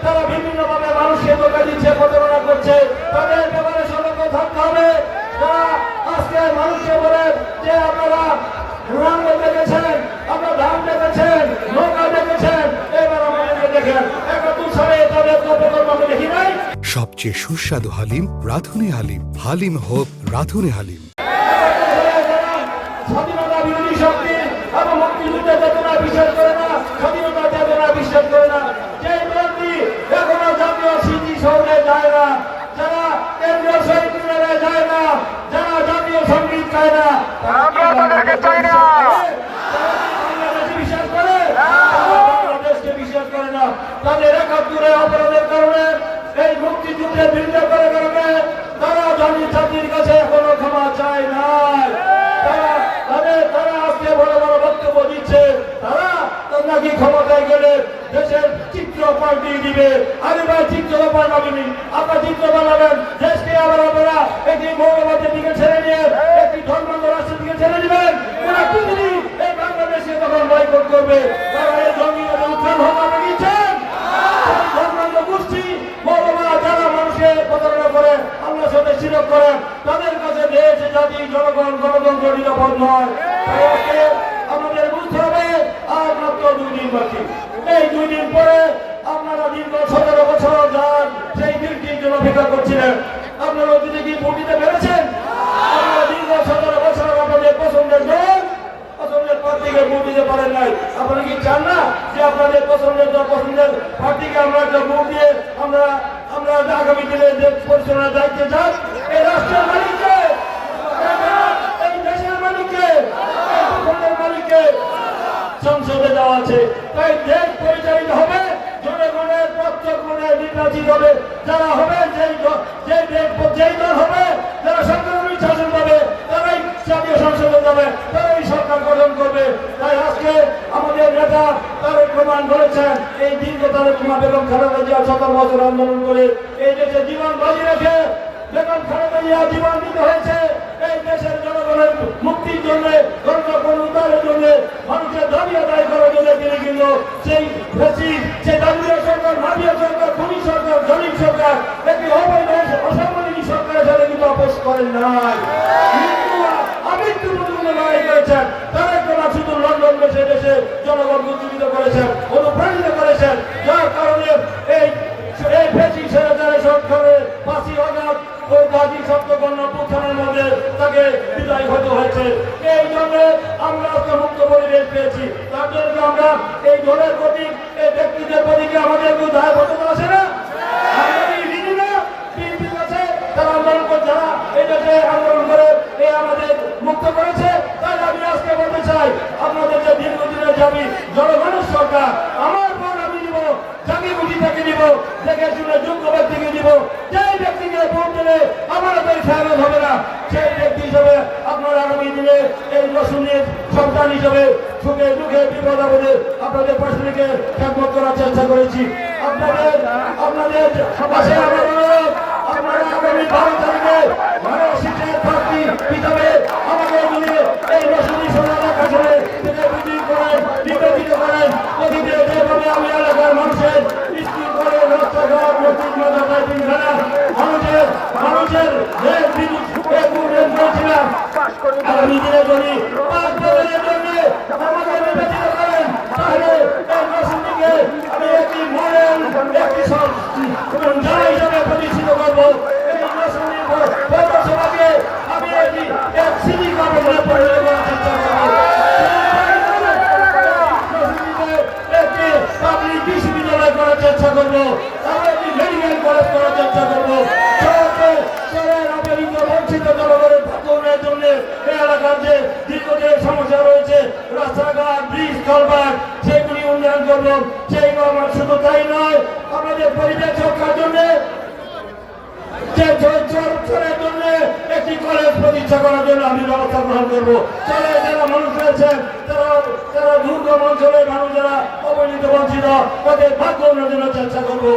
তারা বিভিন্নভাবে মানুষকে ধোঁকা দিচ্ছে, প্রতারণা করছে, তাদের ব্যাপারে সতর্ক থাকতে হবে। তারা আজকে মানুষকে বলেন যে আপনারা রঙ দেখেছেন, আপনারা ধান দেখেছেন, নৌকা দেখেছেন, এবার আমাদেরকে দেখেন। ৭১ সালে তাদের প্রকল্প আমি দেখি নাই। সবচেয়ে সুস্বাদু হালিম রাঁধুনি হালিম। হালিম হোক রাঁধুনি হালিম। স্বাধীনতা বিরোধী শক্তি এবং মুক্তিযুদ্ধের চেতনা বিশ্বাস করে না, স্বাধীনতা চেতনা বিশ্বাস করে না। যে দলটি এখনো জাতীয় স্মৃতি শহরে যায় না, যারা কেন্দ্রীয় শহীদ মিনারে যায় না, যারা জাতীয় সঙ্গীত চায় না, বিশ্বাস করে, বাংলাদেশকে বিশ্বাস করে না। তাদের ৭১ অপরাধের কারণে, এই মুক্তিযুদ্ধের বিরুদ্ধে করে কারণে তারা জাতির কাছে এখনো ক্ষমা চায় নাই। তারা আজকে বড় বড় বক্তব্য দিচ্ছে, তারা নাকি ক্ষমতায় গেলে দেশের চিত্র পাল্টিয়ে দিবে। আরে ভাই, চিত্র পাল্টাবেনি, আপনার চিত্র বানাবেন দেশকে। আবার আপনারা একটি মৌলবাদের দিকে ছেড়ে নিয়ে একটি ধর্মান্ধ রাষ্ট্রের দিকে ছেড়ে দিবেন। ওরা পৃথিবী এই বাংলাদেশে তখন বয়কট করবে। তারা এই জঙ্গিবাদের উত্থান হোক আপনি দিচ্ছেন। ধর্মান্ধ গোষ্ঠী মৌলবাদ যারা মানুষের প্রতারণা করে, আল্লাহর সাথে শিরক করে, তাদের কাছে দেশ জাতি জনগণ গণতন্ত্র নিরাপদ নয়। আমাদের বুঝতে হবে আর মাত্র 2 দিন বাকি। এই 2 দিন পরে আপনারা দীর্ঘ 17 বছর যান সেই দিনটির জন্য অপেক্ষা করছিলেন। আপনারা যদি কি ভোট দিতে পেরেছেন? আপনারা দীর্ঘ 17 বছর আপনাদের পছন্দের দল, পছন্দের প্রার্থীকে ভোট দিতে পারেন নাই। আপনারা কি চান না যে আপনাদের পছন্দের দল, পছন্দের প্রার্থীকে আমরা একটা ভোট দিয়ে আমরা আগামী দিনে দেশ পরিচালনার দায়িত্বে যান? এই রাষ্ট্রের মালিককে, এই দেশের মালিককে, এই ভূখণ্ডের মালিককে সংসদে দেওয়া আছে। তাই দেশ পরিচালিত হবে জনগণের প্রত্যক্ষ নির্বাচিত হবে যারা হবে, যেই দল হবে, যারা সংখ্যালঘু শাসন পাবে, তারাই জাতীয় সংসদে যাবে, তারাই সরকার গঠন করবে। তাই আজকে আমাদের নেতা তারেক রহমান বলেছেন, এই দীর্ঘ তারেক রহমান বেগম খালেদা জিয়া 17 বছর আন্দোলন করে এই দেশে জীবন বাজি রেখে বেগম খালেদা জিয়া জীবন দিতে হয়েছে এই দেশের জনগণের মুক্তির জন্য, গণতন্ত্রের জন্য, মানুষের দাবি আদায় করার জন্য। তিনি কিন্তু সেই দাবিয়া সরকার, মাফিয়া সরকার, খুনি সরকার, জলিম সরকার, একটি অবৈধ অসামরিক সরকারের সাথে কিন্তু আপোষ করেন নাই। আমৃত্যু পর্যন্ত লড়াই করেছেন। তারেক রহমান শুধু লন্ডন দেশে দেশে জনগণকে উজ্জীবিত করেছেন, অনুপ্রাণিত করেছেন, যার কারণে এই সরকারের 5ই আগস্ট ওই গাজী সপ্তকর্ণ পুত্থানের মধ্যে তাকে বিদায় হতে হয়েছে। এই জন্য আমরা আজকে মুক্ত পরিবেশ পেয়েছি। তার জন্য আমরা এই দলের প্রতি, এই ব্যক্তিদের প্রতি আমাদের কেউ দায়বদ্ধতা আছে না? তারা আন্দোলন করে, যারা এই দেশে আন্দোলন করে এই আমাদের মুক্ত করেছে। তাই আমি আজকে বলতে চাই, আপনাদের যে দীর্ঘদিনের দাবি জনগণের সরকার, আমার পর আমি দিব, জাতি বুঝি থেকে দিব, দেখে শুনে যোগ্য ব্যক্তিকে দিব। যেই ব্যক্তিকে ভোট দিলে আমাদের ফেরত হবে না, সেই ব্যক্তি হিসেবে আপনারা আগামী দিনে এই রসুনের সন্তান হিসেবে সুখে দুঃখে বিপদ আপদে আপনাদের পাশে থেকে খেদমত করার চেষ্টা করেছি। আপনাদের পাশে আমার অনুরোধ, আপনারা আগামী 12 তারিখে সিটের প্রার্থী হিসাবে আমাদের দিনে এই রসুনি সোনালা কাছে থেকে মিটিং করেন, নির্বাচিত করেন। অতীতে যেভাবে আমি এলাকার মানুষের স্কুল করে, রাস্তাঘাট, মসজিদ, মাদ্রাসা, তিনখানা মানুষের করেছিলাম, আগামী দিনে যদি 5 বছরের জন্য আমাকে নির্বাচিত করেন, তাহলে এই রসুনিকে আমি একটি মডেল, একটি যারা হিসাবে প্রতিষ্ঠিত করবো। এই রসুনি পৌরসভাকে আমি এক সিটি কর্পোরেশনে পরিণত করার চেষ্টা করবো। একটি পাবলিক বিশ্ববিদ্যালয় করার চেষ্টা করবো, আমরা একটি মেডিকেল কলেজ করার চেষ্টা করবো। বঞ্চিত জনগণের উন্নয়নের জন্য এই এলাকার যে দীর্ঘদিনের সমস্যা রয়েছে, রাস্তাঘাট, ব্রিজ, কালভার্ট, সেগুলি উন্নয়ন করবো। সেই গভর্নমেন্ট শুধু তাই নয়, আমাদের পরিবেশ রক্ষার জন্য একটি কলেজ প্রতিষ্ঠা করার জন্য আমি ব্যবস্থা গ্রহণ করবো। চলে যারা মানুষ রয়েছেন, তারা দুর্গম অঞ্চলের মানুষ যারা অবহেলিত বঞ্চিত, তাদের ভাগ্য উন্নয়নের জন্য চেষ্টা করবো।